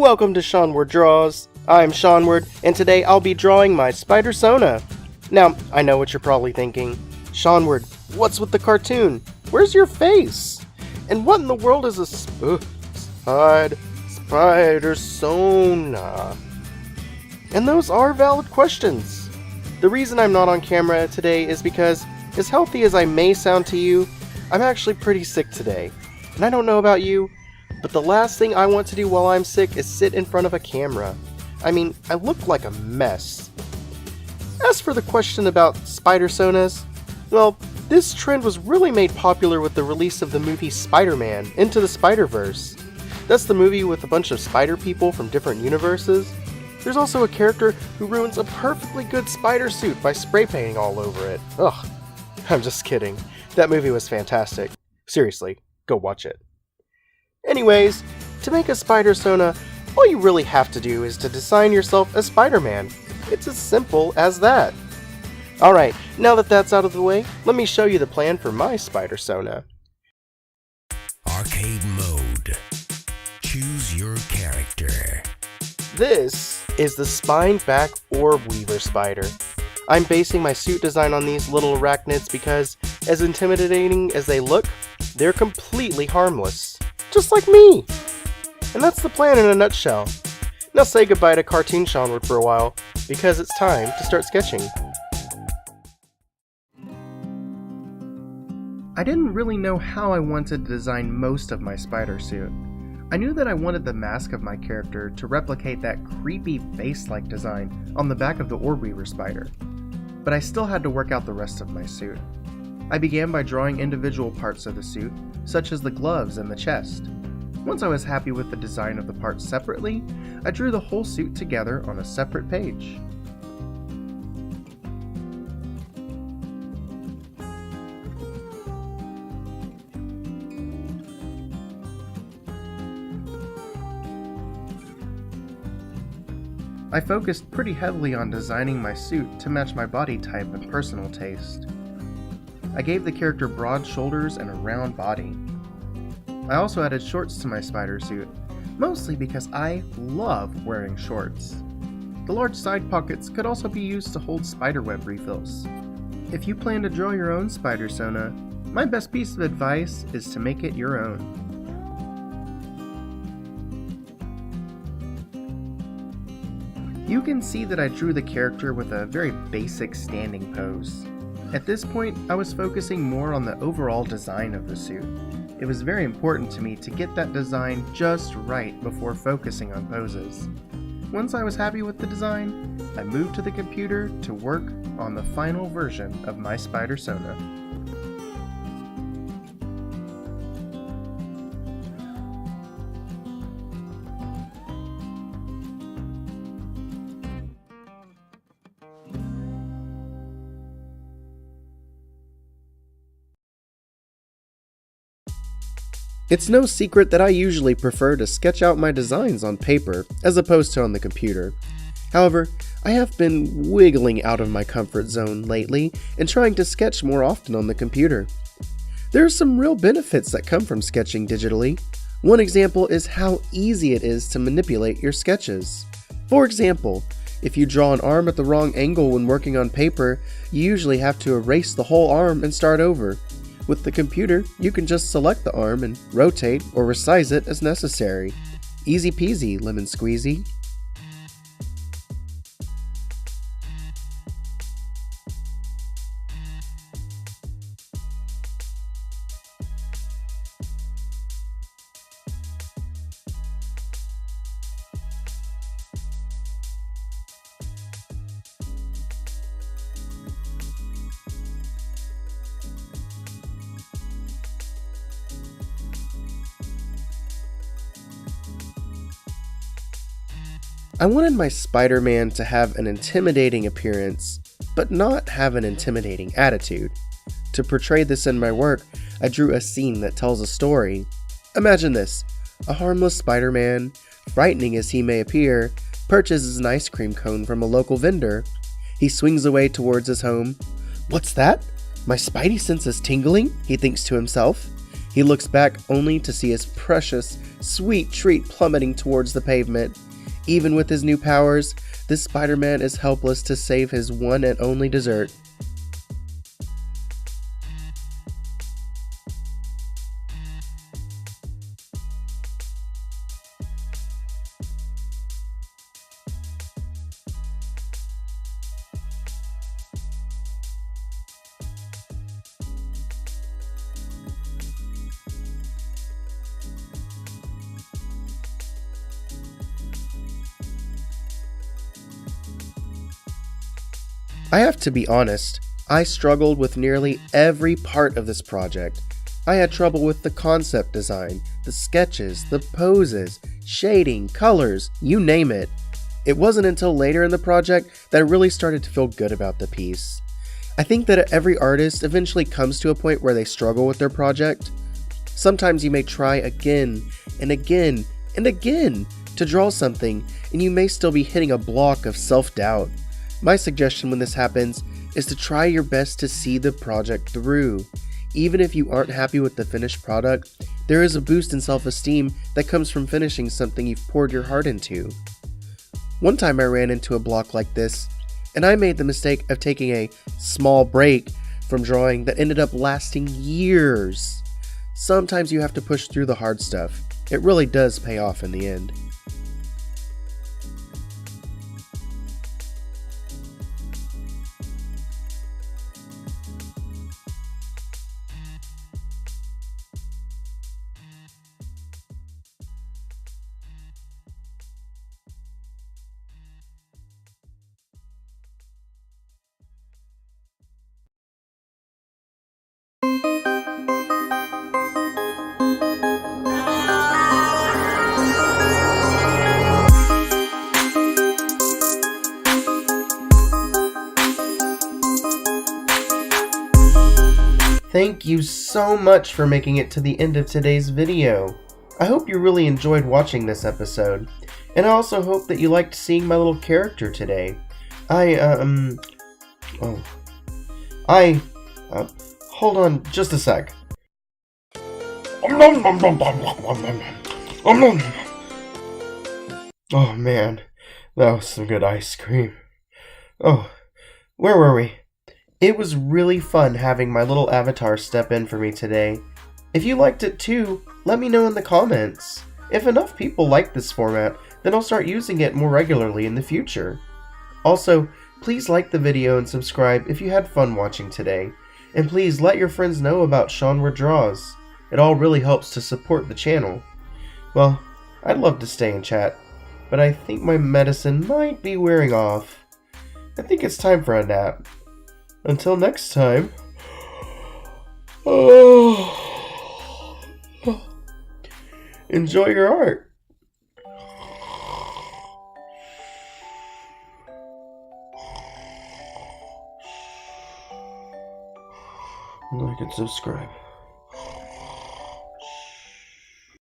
Welcome to Seanward Draws. I'm Seanward, and today I'll be drawing my Spidersona. Now, I know what you're probably thinking. Seanward, what's with the cartoon? Where's your face? And what in the world is a Spidersona? And those are valid questions. The reason I'm not on camera today is because, as healthy as I may sound to you, I'm actually pretty sick today. And I don't know about you, but the last thing I want to do while I'm sick is sit in front of a camera. I mean, I look like a mess. As for the question about Spidersonas, well, this trend was really made popular with the release of the movie Spiderman Into the Spiderverse. That's the movie with a bunch of spider people from different universes. There's also a character who ruins a perfectly good spider suit by spray painting all over it. Ugh, I'm just kidding. That movie was fantastic. Seriously, go watch it. Anyways, to make a Spidersona, all you really have to do is to design yourself as Spider-Man. It's as simple as that. Alright, now that that's out of the way, let me show you the plan for my Spidersona. Arcade mode. Choose your character. This is the Spined-Back Orb Weaver Spider. I'm basing my suit design on these little arachnids because, as intimidating as they look, they're completely harmless. Just like me! And that's the plan in a nutshell. Now say goodbye to Cartoon Seanward for a while, because it's time to start sketching. I didn't really know how I wanted to design most of my spider suit. I knew that I wanted the mask of my character to replicate that creepy face-like design on the back of the Orb Weaver Spider, but I still had to work out the rest of my suit. I began by drawing individual parts of the suit, such as the gloves and the chest. Once I was happy with the design of the parts separately, I drew the whole suit together on a separate page. I focused pretty heavily on designing my suit to match my body type and personal taste. I gave the character broad shoulders and a round body. I also added shorts to my spider suit, mostly because I love wearing shorts. The large side pockets could also be used to hold spiderweb refills. If you plan to draw your own Spidersona, my best piece of advice is to make it your own. You can see that I drew the character with a very basic standing pose. At this point, I was focusing more on the overall design of the suit. It was very important to me to get that design just right before focusing on poses. Once I was happy with the design, I moved to the computer to work on the final version of my Spidersona. It's no secret that I usually prefer to sketch out my designs on paper as opposed to on the computer. However, I have been wiggling out of my comfort zone lately and trying to sketch more often on the computer. There are some real benefits that come from sketching digitally. One example is how easy it is to manipulate your sketches. For example, if you draw an arm at the wrong angle when working on paper, you usually have to erase the whole arm and start over. With the computer, you can just select the arm and rotate or resize it as necessary. Easy peasy, lemon squeezy. I wanted my Spider-Man to have an intimidating appearance, but not have an intimidating attitude. To portray this in my work, I drew a scene that tells a story. Imagine this: a harmless Spider-Man, frightening as he may appear, purchases an ice cream cone from a local vendor. He swings away towards his home. "What's that? My spidey sense is tingling," he thinks to himself. He looks back only to see his precious, sweet treat plummeting towards the pavement. Even with his new powers, this Spider-Man is helpless to save his one and only dessert. I have to be honest, I struggled with nearly every part of this project. I had trouble with the concept design, the sketches, the poses, shading, colors, you name it. It wasn't until later in the project that I really started to feel good about the piece. I think that every artist eventually comes to a point where they struggle with their project. Sometimes you may try again and again and again to draw something, and you may still be hitting a block of self-doubt. My suggestion when this happens is to try your best to see the project through. Even if you aren't happy with the finished product, there is a boost in self-esteem that comes from finishing something you've poured your heart into. One time I ran into a block like this, and I made the mistake of taking a small break from drawing that ended up lasting years. Sometimes you have to push through the hard stuff. It really does pay off in the end. Thank you so much for making it to the end of today's video. I hope you really enjoyed watching this episode, and I also hope that you liked seeing my little character today. Hold on just a sec. Oh man, that was some good ice cream. Oh, where were we? It was really fun having my little avatar step in for me today. If you liked it too, let me know in the comments. If enough people like this format, then I'll start using it more regularly in the future. Also, please like the video and subscribe if you had fun watching today. And please let your friends know about Seanward Draws. It all really helps to support the channel. Well, I'd love to stay and chat, but I think my medicine might be wearing off. I think it's time for a nap. Until next time, enjoy your art. Like and subscribe.